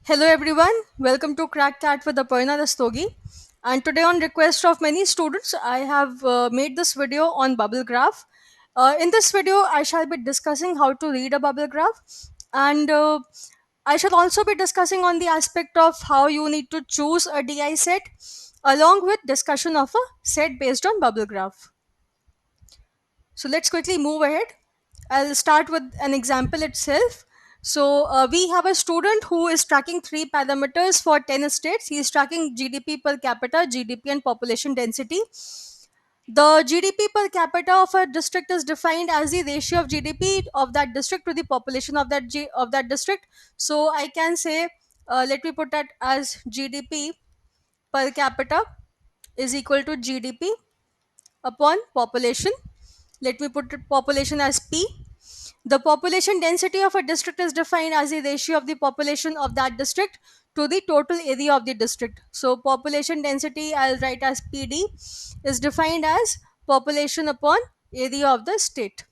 Hello everyone, welcome to Crack Cat with Aparna Rastogi. And today, on request of many students, I have made this video on bubble graph. In this video, I shall be discussing how to read a bubble graph, and I shall also be discussing on the aspect of how you need to choose a DI set, along with discussion of a set based on bubble graph. So let's quickly move ahead. I'll start with an example itself. So we have a student who is tracking three parameters for 10 states. He is tracking GDP per capita, GDP, and population density. The GDP per capita of a district is defined as the ratio of GDP of that district to the population of that district. So I can say, let me put that as GDP per capita is equal to GDP upon population. Let me put population as P. The population density of a district is defined as the ratio of the population of that district to the total area of the district. So population density, I'll write as PD, is defined as population upon area of the state.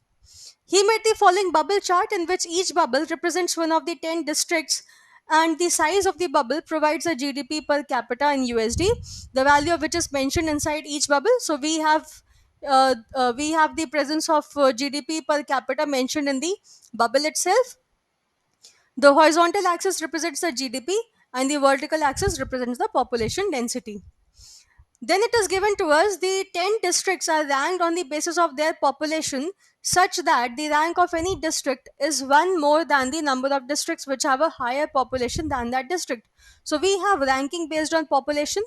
He made the following bubble chart in which each bubble represents one of the 10 districts, and the size of the bubble provides a GDP per capita in USD, the value of which is mentioned inside each bubble. So we have the presence of GDP per capita mentioned in the bubble itself. The horizontal axis represents the GDP and the vertical axis represents the population density. Then it is given to us the 10 districts are ranked on the basis of their population, such that the rank of any district is one more than the number of districts which have a higher population than that district. So we have ranking based on population.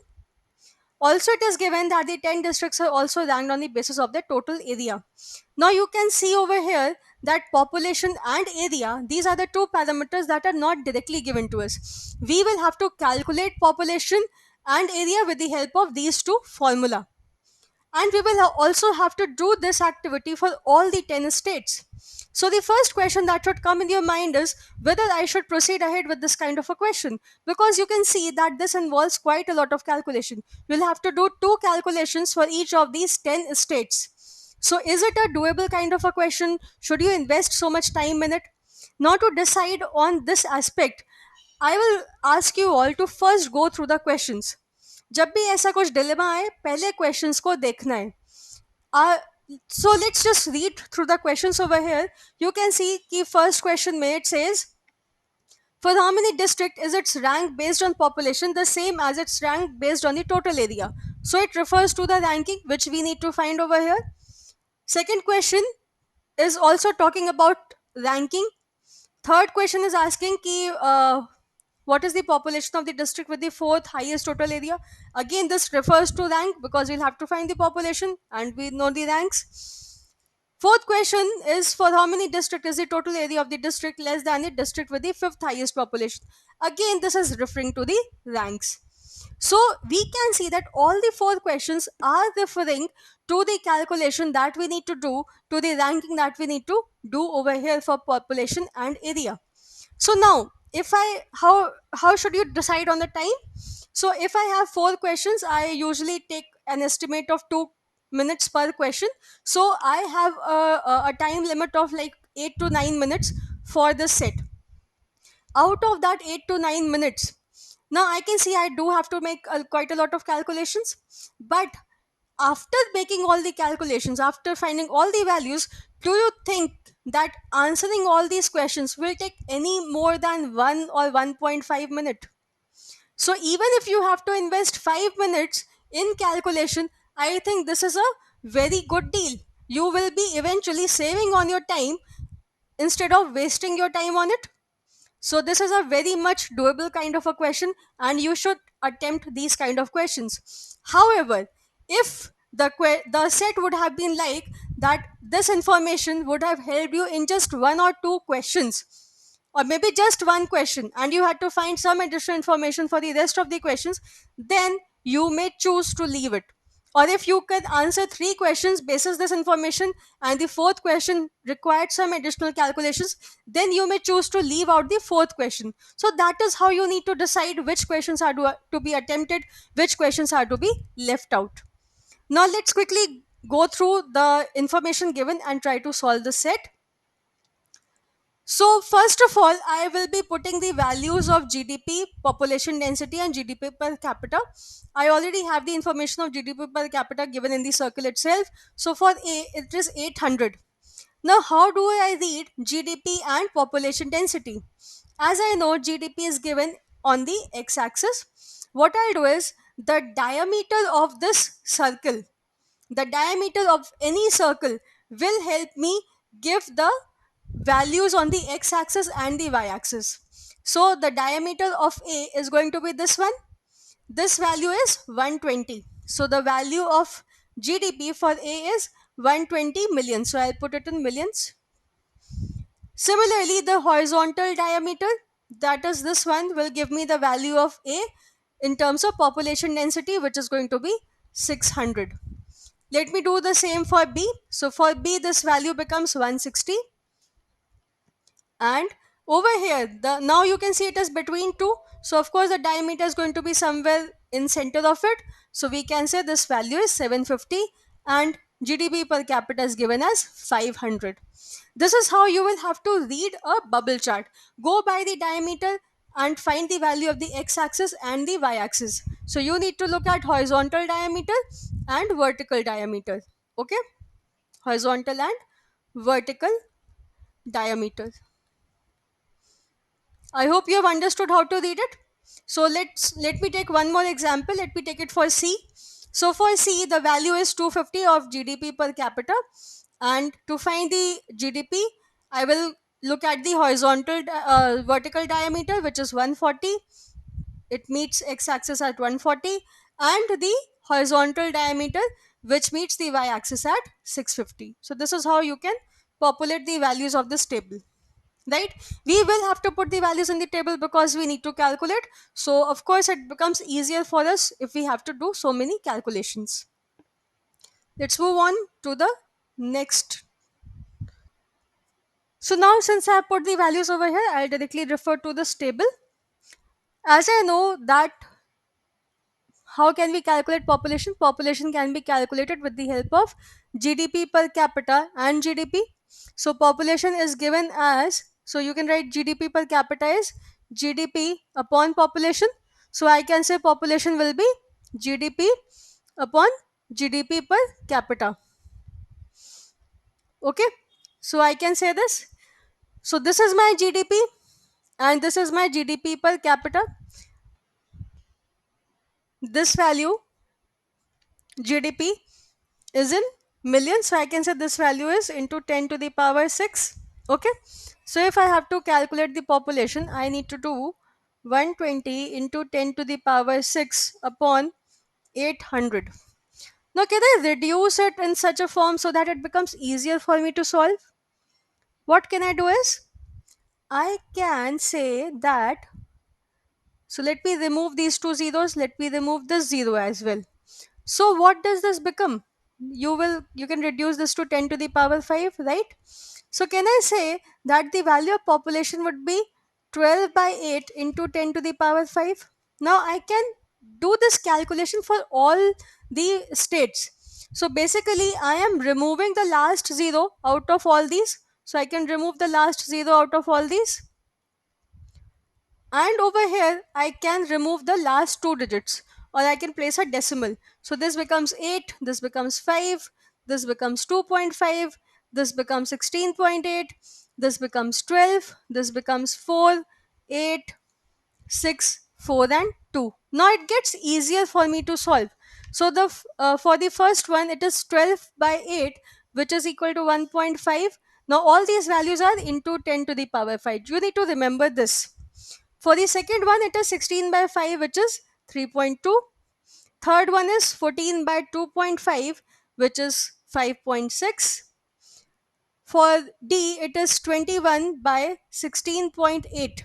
Also, it is given that the 10 districts are also ranked on the basis of their total area. Now, you can see over here that population and area, these are the two parameters that are not directly given to us. We will have to calculate population and area with the help of these two formula, and we will also have to do this activity for all the 10 states. So the first question that should come in your mind is whether I should proceed ahead with this kind of a question, because you can see that this involves quite a lot of calculation. We'll have to do two calculations for each of these 10 states. So is it a doable kind of a question? Should you invest so much time in it? Now, to decide on this aspect, I will ask you all to first go through the questions. जब भी ऐसा कुछ dilemma आए, पहले questions को देखना है. uh, so let's just read through the questions over here. You can see कि first question में it says, for how many district is its rank based on population the same as its rank based on the total area? So it refers to the ranking which we need to find over here. Second question is also talking about ranking. Third question is asking ki, what is the population of the district with the fourth highest total area? Again, this refers to rank because we'll have to find the population and we know the ranks. Fourth question is, for how many district is the total area of the district less than the district with the fifth highest population? Again, this is referring to the ranks. So we can see that all the four questions are referring to the calculation that we need to do, to the ranking that we need to do over here for population and area. So now, if I how should you decide on the time? So if I have four questions, I usually take an estimate of 2 minutes per question. So I have a time limit of like 8 to 9 minutes for this set. Out of that 8 to 9 minutes, now I can see I do have to make quite a lot of calculations. But after making all the calculations, after finding all the values, do you think that answering all these questions will take any more than 1 or 1.5 minute? So even if you have to invest 5 minutes in calculation, I think this is a very good deal. You will be eventually saving on your time instead of wasting your time on it. So this is a very much doable kind of a question, and you should attempt these kind of questions. However, if the set would have been like that, this information would have helped you in just one or two questions, or maybe just one question, and you had to find some additional information for the rest of the questions, then you may choose to leave it. Or if you could answer three questions basis this information and the fourth question required some additional calculations, then you may choose to leave out the fourth question. So that is how you need to decide which questions are to be attempted, which questions are to be left out. Now let's quickly go through the information given and try to solve the set. So first of all, I will be putting the values of GDP, population density, and GDP per capita. I already have the information of GDP per capita given in the circle itself. So for A, it is 800. Now, how do I read GDP and population density? As I know, GDP is given on the x-axis. What I'll do is the diameter of this circle, the diameter of any circle will help me give the values on the x-axis and the y-axis. So the diameter of A is going to be this one. This value is 120. So the value of GDP for A is 120 million. So I'll put it in millions. Similarly, the horizontal diameter, that is this one, will give me the value of A in terms of population density, which is going to be 600. Let me do the same for B. So for B, this value becomes 160. And over here, the now you can see it is between two. So of course the diameter is going to be somewhere in center of it. So we can say this value is 750, and GDP per capita is given as 500. This is how you will have to read a bubble chart. Go by the diameter and find the value of the x-axis and the y-axis. So you need to look at horizontal diameter and vertical diameter. Okay, horizontal and vertical diameter. I hope you have understood how to read it. So let me take one more example. Let me take it for C. So for C, the value is 250 of GDP per capita, and to find the GDP, I will look at the vertical diameter, which is 140. It meets x-axis at 140, and the horizontal diameter, which meets the y-axis at 650. So this is how you can populate the values of this table, right? We will have to put the values in the table because we need to calculate. So of course it becomes easier for us if we have to do so many calculations. Let's move on to the next. So now, since I have put the values over here, I'll directly refer to this table. As I know that, how can we calculate population? Population can be calculated with the help of GDP per capita and GDP. So population is given as, so you can write GDP per capita is GDP upon population. So I can say population will be GDP upon GDP per capita. Okay. So I can say this. So this is my GDP and this is my GDP per capita. This value GDP is in millions, so I can say this value is into 10 to the power 6. Okay, so if I have to calculate the population, I need to do 120 into 10 to the power 6 upon 800. Now can I reduce it in such a form so that it becomes easier for me to solve? What can I do is, I can say that, so let me remove these two zeros, let me remove this zero as well. So what does this become? You can reduce this to 10 to the power 5, right? So can I say that the value of population would be 12 by 8 into 10 to the power 5? Now I can do this calculation for all the states. So basically I am removing the last zero out of all these. So I can remove the last zero out of all these, and over here I can remove the last two digits, or I can place a decimal. So this becomes 8, this becomes 5, this becomes 2.5, this becomes 16.8, this becomes 12, this becomes 4, 8, 6, 4, and 2. Now it gets easier for me to solve. So for the first one, it is 12 by 8, which is equal to 1.5. Now all these values are into 10 to the power 5. You need to remember this. For the second one, it is 16 by 5, which is 3.2. Third one is 14 by 2.5, which is 5.6. For D, it is 21 by 16.8.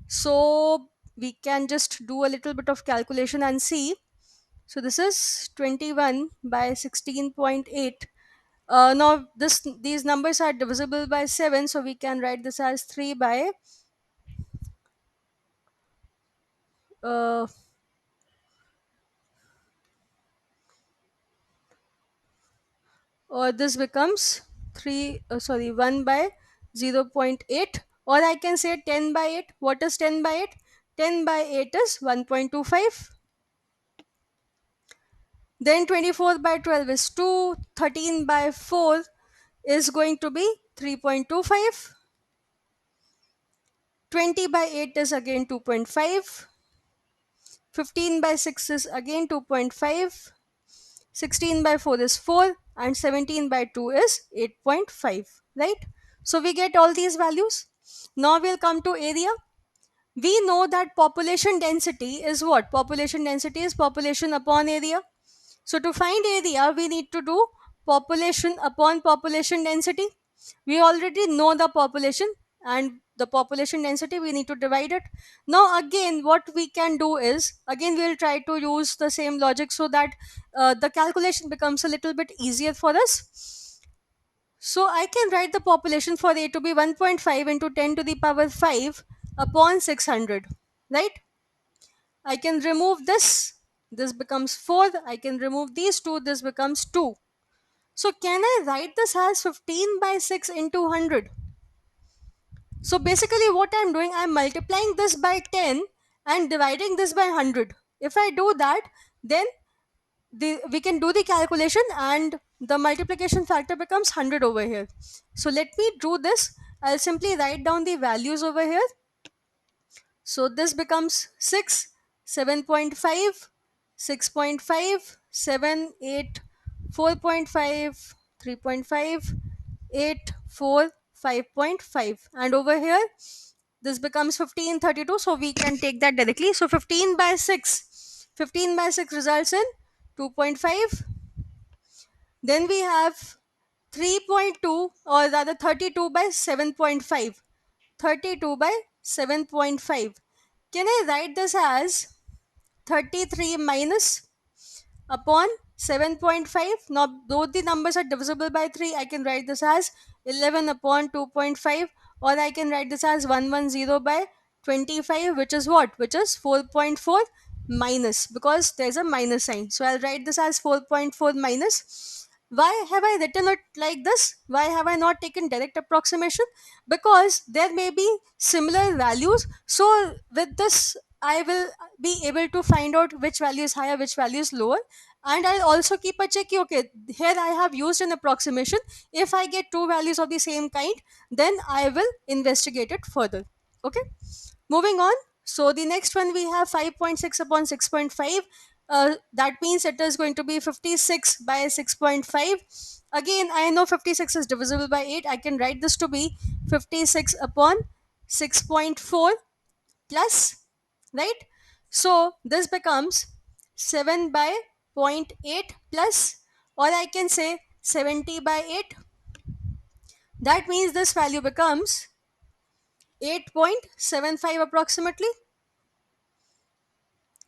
So we can just do a little bit of calculation and see. So this is 21 by 16.8. Now these numbers are divisible by 7, so we can write this as 3 by uh, or this becomes 1 by 0.8, or I can say 10 by 8. What is 10 by 8? 10 by 8 is 1.25. Then 24 by 12 is 2. 13 by 4 is going to be 3.25. 20 by 8 is again 2.5. 15 by 6 is again 2.5. 16 by 4 is 4, and 17 by 2 is 8.5, right? So we get all these values. Now we'll come to area. We know that population density is what? Population density is population upon area. So to find area, we need to do population upon population density. We already know the population, and the population density, we need to divide it. Now again, what we can do is, again we'll try to use the same logic so that the calculation becomes a little bit easier for us. So I can write the population for A to be 1.5 into 10 to the power 5 upon 600, right? I can remove this becomes 4. I can remove these two, this becomes 2. So can I write this as 15 by 6 into 100? So basically what I'm doing, I'm multiplying this by 10 and dividing this by 100. If I do that, then we can do the calculation and the multiplication factor becomes 100 over here. So let me do this. I'll simply write down the values over here. So this becomes 6, 7.5, 6.5, 7, 8, 4.5, 3.5, 8, 4, 5.5. And over here, this becomes 15, 32. So we can take that directly. So 15 by 6. 15 by 6 results in 2.5. Then we have 3.2, or rather 32 by 7.5. 32 by 7.5. Can I write this as 33 minus upon 7.5? Now both the numbers are divisible by 3. I can write this as 11 upon 2.5, or I can write this as 110 by 25, which is what? Which is 4.4 minus, because there's a minus sign. So I'll write this as 4.4 minus. Why have I written it like this? Why have I not taken direct approximation? Because there may be similar values. So with this, I will be able to find out which value is higher, which value is lower. And I'll also keep a check. Okay, here I have used an approximation. If I get two values of the same kind, then I will investigate it further. Okay, moving on. So the next one, we have 5.6 upon 6.5. That means it is going to be 56 by 6.5. Again, I know 56 is divisible by 8. I can write this to be 56 upon 6.4 plus, right? So this becomes 7 by zero point 0.8 plus, or I can say 70 by 8. That means this value becomes 8.75 approximately.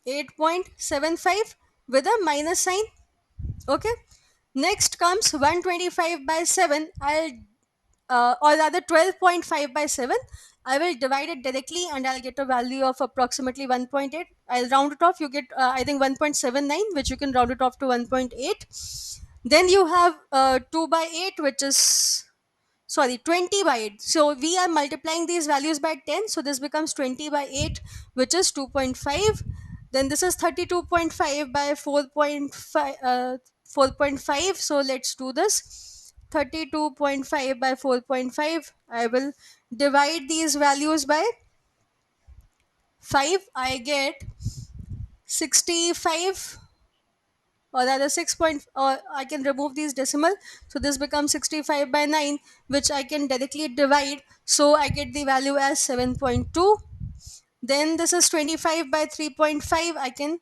8.75 with a minus sign. Okay, next comes 125 by 7. I'll or rather 12.5 by 7. I will divide it directly and I'll get a value of approximately 1.8. I'll round it off. You get I think 1.79, which you can round it off to 1.8. Then you have 2 by 8, which is, sorry, 20 by 8. So we are multiplying these values by 10. So this becomes 20 by 8, which is 2.5. Then this is 32.5 by 4.5. 4.5. So let's do this. 32.5 by 4.5. I will divide these values by 5. I get 65, or rather 6 point, or I can remove these decimal. So this becomes 65 by 9, which I can directly divide. So I get the value as 7.2. Then this is 25 by 3.5. I can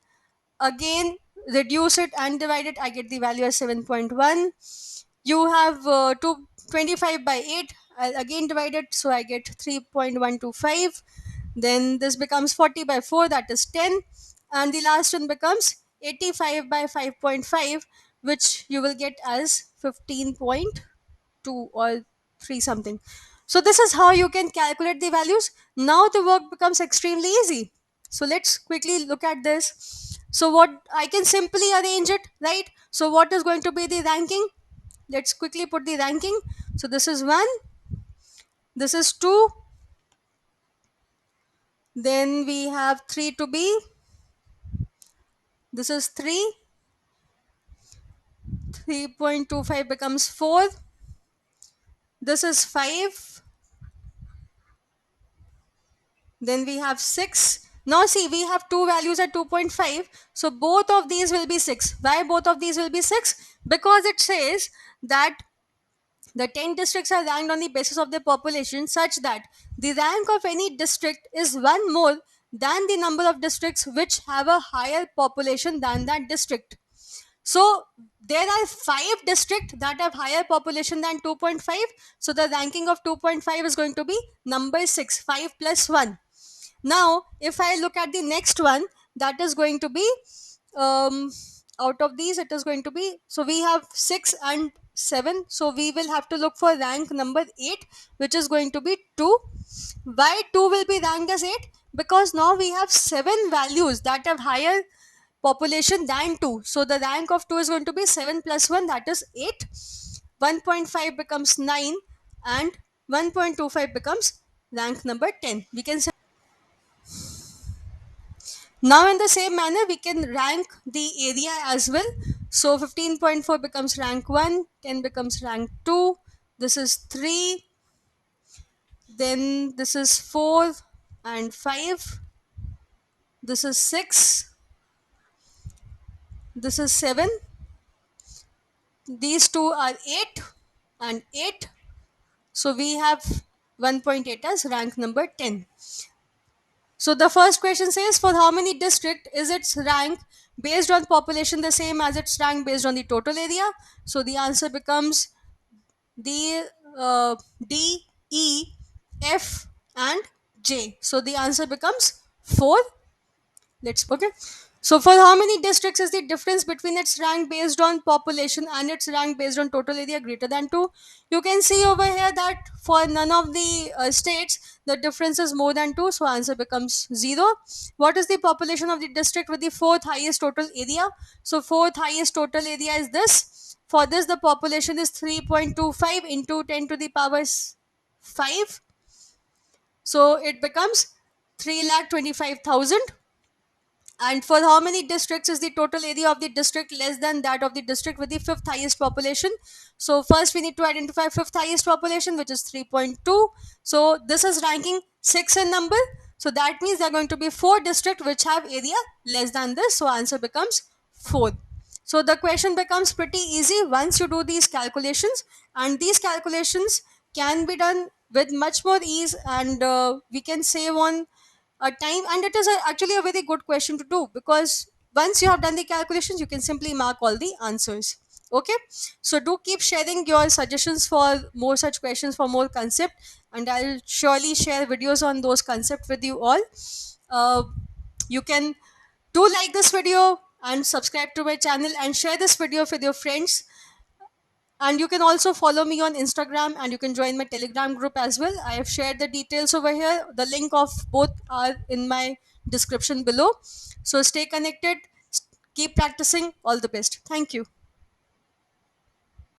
again reduce it and divide it. I get the value as 7.1. You have 25 by 8. I'll again divide it, so I get 3.125. Then this becomes 40 by 4, that is 10. And the last one becomes 85 by 5.5, which you will get as 15.2 or 3 something. So this is how you can calculate the values. Now the work becomes extremely easy. So let's quickly look at this. So what I can simply arrange it, right? So what is going to be the ranking? Let's quickly put the ranking. So this is 1, This is 2. Then we have 3 to be. This is 3. 3.25 becomes 4. This is 5. Then we have 6. Now see, we have two values at 2.5. So both of these will be 6. Why both of these will be 6? Because it says that the 10 districts are ranked on the basis of their population such that the rank of any district is one more than the number of districts which have a higher population than that district. So there are 5 districts that have higher population than 2.5. So the ranking of 2.5 is going to be number 6, 5 plus 1. Now, if I look at the next one, that is going to be um, out of these, it is going to be, so we have 6 and 7. So we will have to look for rank number 8, which is going to be 2. Why 2 will be ranked as 8? Because now we have 7 values that have higher population than 2. So the rank of 2 is going to be 7 plus 1, that is 8. 1.5 becomes 9 and 1.25 becomes rank number 10. We can say now in the same manner we can rank the area as well. So 15.4 becomes rank 1, 10 becomes rank 2, this is 3, then this is 4 and 5, this is 6, this is 7, these two are 8 and 8. So we have 1.8 as rank number 10. So the first question says, for how many district is its rank based on population the same as its rank based on the total area? So the answer becomes the D, E, F and J. So the answer becomes 4. Let's okay. So for how many districts is the difference between its rank based on population and its rank based on total area greater than 2? You can see over here that for none of the states the difference is more than 2. So answer becomes 0. What is the population of the district with the fourth highest total area? So fourth highest total area is this. For this the population is 3.25 into 10 to the power 5. So it becomes 3,25,000. And for how many districts is the total area of the district less than that of the district with the fifth highest population? So first we need to identify fifth highest population, which is 3.2. So this is ranking 6 in number. So that means there are going to be 4 districts which have area less than this. So answer becomes 4. So the question becomes pretty easy once you do these calculations, and these calculations can be done with much more ease, and we can save on a time, and it is actually a very good question to do, because once you have done the calculations you can simply mark all the answers. Okay, so do keep sharing your suggestions for more such questions, for more concept, and I'll surely share videos on those concepts with you all. You can do like this video and subscribe to my channel and share this video with your friends, and you can also follow me on Instagram, and you can join my Telegram group as well. I have shared the details over here. The link of both are in my description below. So stay connected, keep practicing. All the best. Thank you.